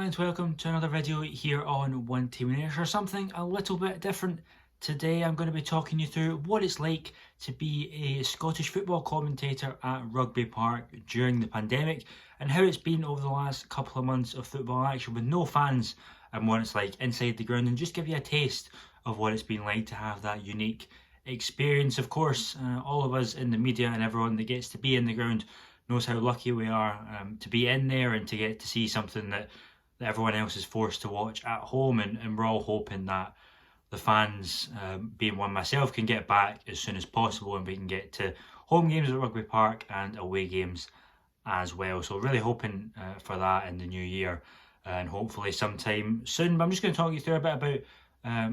and welcome to another video here on One Team Nature. Something a little bit different. Today I'm going to be talking you through what it's like to be a Scottish football commentator at Rugby Park during the pandemic and how it's been over the last couple of months of football action with no fans and what it's like inside the ground, and just give you a taste of what it's been like to have that unique experience. Of course, all of us in the media and everyone that gets to be in the ground knows how lucky we are to be in there and to get to see something that everyone else is forced to watch at home, and we're all hoping that the fans, being one myself, can get back as soon as possible and we can get to home games at Rugby Park and away games as well. So really hoping for that in the new year and hopefully sometime soon. But I'm just going to talk you through a bit about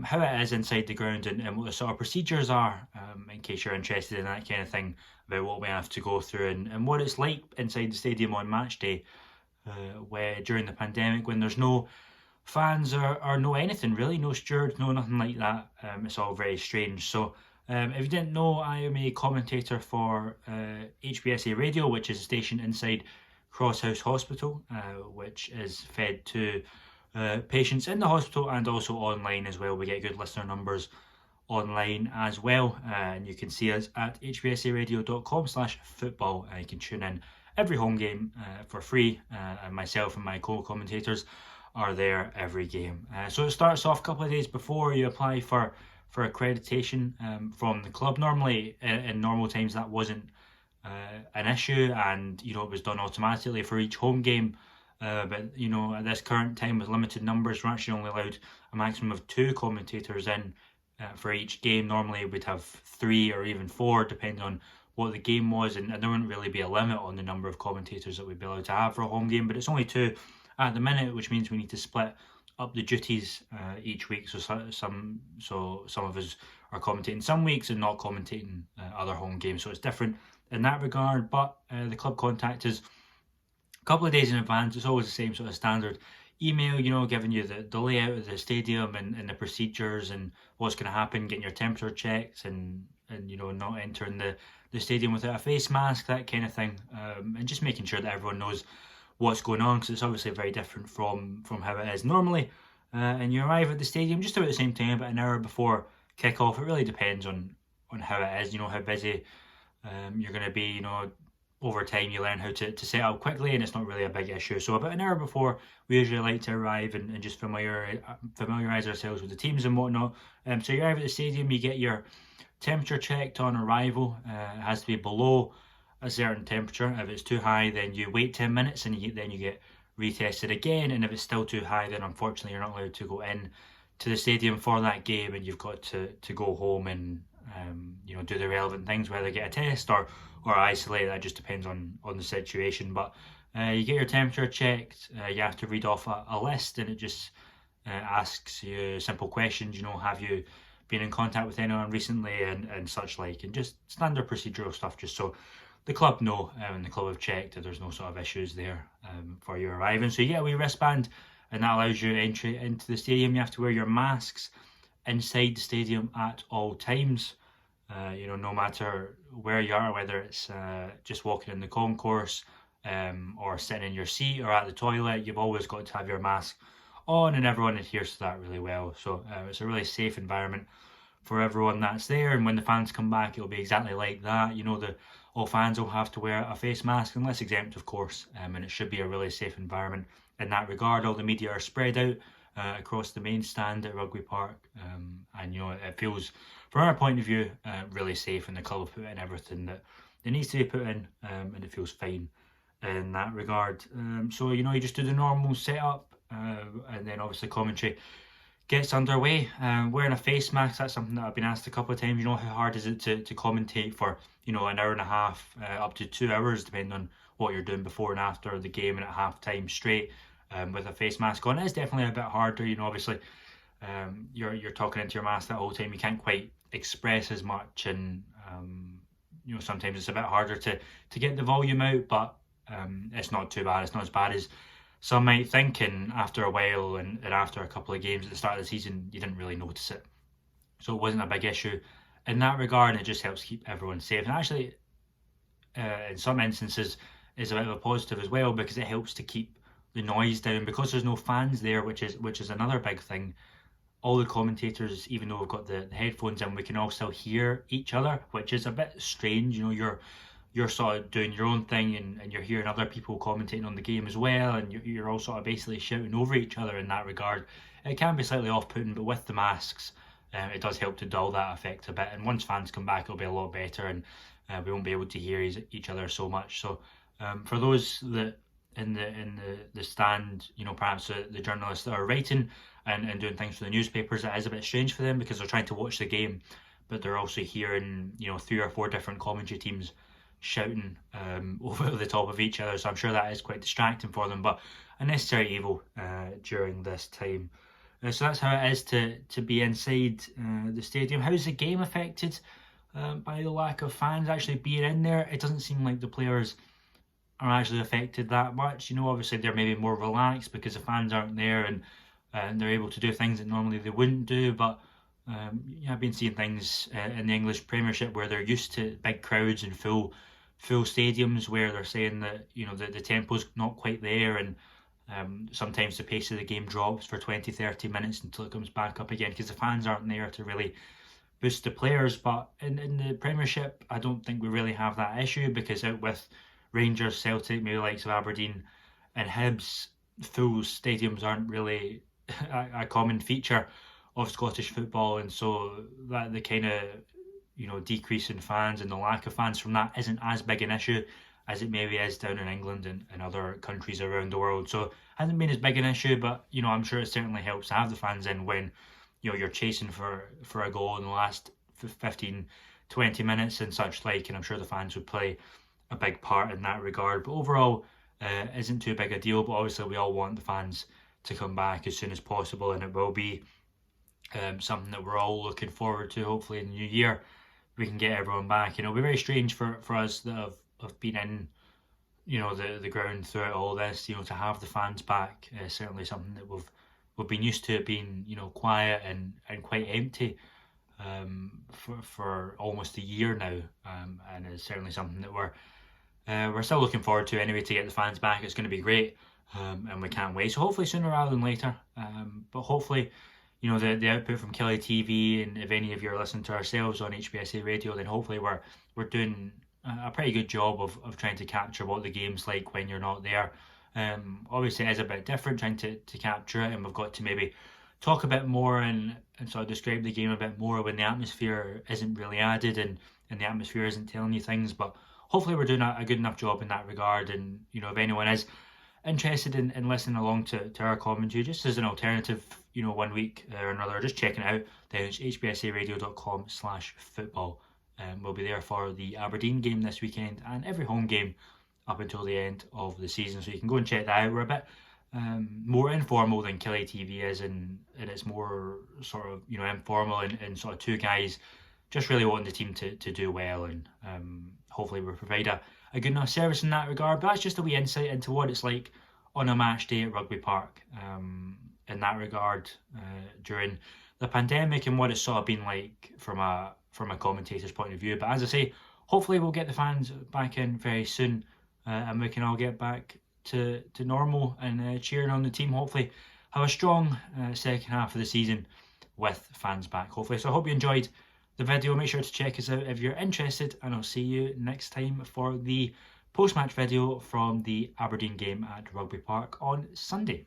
how it is inside the ground and what the sort of procedures are, in case you're interested in that kind of thing, about what we have to go through and what it's like inside the stadium on match day where during the pandemic, when there's no fans or no anything really, no stewards, no nothing like that. It's all very strange. So if you didn't know, I am a commentator for HBSA Radio, which is a station inside Crosshouse Hospital, which is fed to patients in the hospital and also online as well. We get good listener numbers online as well, and you can see us at hbsaradio.com/football, and you can tune in every home game for free, and myself and my co-commentators are there every game. So it starts off a couple of days before you apply for accreditation from the club. Normally in normal times that wasn't an issue, and it was done automatically for each home game. But at this current time with limited numbers, we're actually only allowed a maximum of 2 commentators in for each game. Normally we'd have 3 or even 4 depending on what the game was, and there wouldn't really be a limit on the number of commentators that we'd be allowed to have for a home game, but it's only 2 at the minute, which means we need to split up the duties each week. So some of us are commentating some weeks and not commentating other home games, so it's different in that regard. But the club contact us a couple of days in advance. It's always the same sort of standard email, giving you the layout of the stadium and the procedures and what's going to happen, getting your temperature checked and not entering the stadium without a face mask, that kind of thing, and just making sure that everyone knows what's going on, because it's obviously very different from how it is normally. And you arrive at the stadium just about the same time, about an hour before kick-off. It really depends on how it is, how busy you're going to be. Over time you learn how to set up quickly, and it's not really a big issue. So about an hour before, we usually like to arrive and just familiarise ourselves with the teams and whatnot. So you arrive at the stadium, you get your temperature checked on arrival. It has to be below a certain temperature. If it's too high, then you wait 10 minutes and then you get retested again, and if it's still too high, then unfortunately you're not allowed to go in to the stadium for that game, and you've got to go home and do the relevant things, whether get a test or isolate. That just depends on the situation. But you get your temperature checked, you have to read off a list, and it just asks you simple questions. Have you been in contact with anyone recently and such like, and just standard procedural stuff, just so the club know and the club have checked that there's no sort of issues there for you arriving. So you get a wee wristband, and that allows you entry into the stadium. You have to wear your masks inside the stadium at all times, no matter where you are, whether it's just walking in the concourse or sitting in your seat or at the toilet. You've always got to have your mask on, and everyone adheres to that really well. So it's a really safe environment for everyone that's there, and when the fans come back, it'll be exactly like that. All fans will have to wear a face mask, unless exempt, of course, and it should be a really safe environment in that regard. All the media are spread out across the main stand at Rugby Park, and it feels, from our point of view, really safe, and the club have put in everything that needs to be put in, and it feels fine in that regard. So you just do the normal setup, and then obviously commentary gets underway. Wearing a face mask, that's something that I've been asked a couple of times. How hard is it to commentate for an hour and a half up to 2 hours, depending on what you're doing before and after the game and at half time straight with a face mask on. It is definitely a bit harder. Obviously you're talking into your mask that whole time. You can't quite express as much, and sometimes it's a bit harder to get the volume out, but it's not too bad. It's not as bad as some might think, and after a while and after a couple of games at the start of the season, you didn't really notice it. So it wasn't a big issue in that regard, and it just helps keep everyone safe. And actually, in some instances, is a bit of a positive as well, because it helps to keep noise down, because there's no fans there, which is another big thing. All the commentators, even though we've got the headphones in, we can all still hear each other, which is a bit strange. You know, you're sort of doing your own thing, and you're hearing other people commentating on the game as well, and you're all sort of basically shouting over each other in that regard. It can be slightly off-putting, but with the masks, it does help to dull that effect a bit. And once fans come back, it'll be a lot better, and we won't be able to hear each other so much. So for those that in the stand, you know, perhaps the journalists that are writing and doing things for the newspapers, it is a bit strange for them because they're trying to watch the game, but they're also hearing, you know, 3 or 4 different commentary teams shouting over the top of each other. So I'm sure that is quite distracting for them, but a necessary evil during this time. So that's how it is to be inside the stadium. How's the game affected by the lack of fans actually being in there? It doesn't seem like the players are actually affected that much. You know, obviously they're maybe more relaxed because the fans aren't there, and they're able to do things that normally they wouldn't do. But I've been seeing things in the English Premiership where they're used to big crowds and full stadiums, where they're saying that, you know, the tempo's not quite there, and sometimes the pace of the game drops for 20-30 minutes until it comes back up again because the fans aren't there to really boost the players. But in the Premiership, I don't think we really have that issue, because out with Rangers, Celtic, maybe likes of Aberdeen and Hibs, full stadiums aren't really a common feature of Scottish football, and so that the kind of, you know, decrease in fans and the lack of fans from that isn't as big an issue as it maybe is down in England and other countries around the world. So it hasn't been as big an issue, but, you know, I'm sure it certainly helps to have the fans in when, you know, you're chasing for a goal in the last 15, 20 minutes and such like, and I'm sure the fans would play a big part in that regard. But overall, isn't too big a deal, but obviously we all want the fans to come back as soon as possible, and it will be something that we're all looking forward to. Hopefully in the new year we can get everyone back. You know, it'll be very strange for us that have been in, you know, the ground throughout all this, you know, to have the fans back. Certainly something that we've been used to, it being, you know, quiet and quite empty for almost a year now, and it's certainly something that we're still looking forward to anyway, to get the fans back. It's going to be great, and we can't wait. So hopefully sooner rather than later, but hopefully, you know, the output from KILLIE TV, and if any of you are listening to ourselves on HBSA radio, then hopefully we're doing a pretty good job of trying to capture what the game's like when you're not there. Obviously it is a bit different trying to capture it, and we've got to maybe talk a bit more and sort of describe the game a bit more when the atmosphere isn't really added and the atmosphere isn't telling you things. But hopefully we're doing a good enough job in that regard. And, you know, if anyone is interested in listening along to our commentary just as an alternative, you know, one week or another, just checking it out, then it's hbsaradio.com/football. We'll be there for the Aberdeen game this weekend and every home game up until the end of the season, so you can go and check that out. We're a bit more informal than KILLIE TV is, and it's more sort of, you know, informal and sort of two guys just really wanting the team to do well, and hopefully we'll provide a good enough service in that regard. But that's just a wee insight into what it's like on a match day at Rugby Park in that regard during the pandemic, and what it's sort of been like from a commentator's point of view. But as I say, hopefully we'll get the fans back in very soon, and we can all get back to normal and cheering on the team. Hopefully have a strong second half of the season with fans back, hopefully. So I hope you enjoyed the video. Make sure to check us out if you're interested, and I'll see you next time for the post-match video from the Aberdeen game at Rugby Park on Sunday.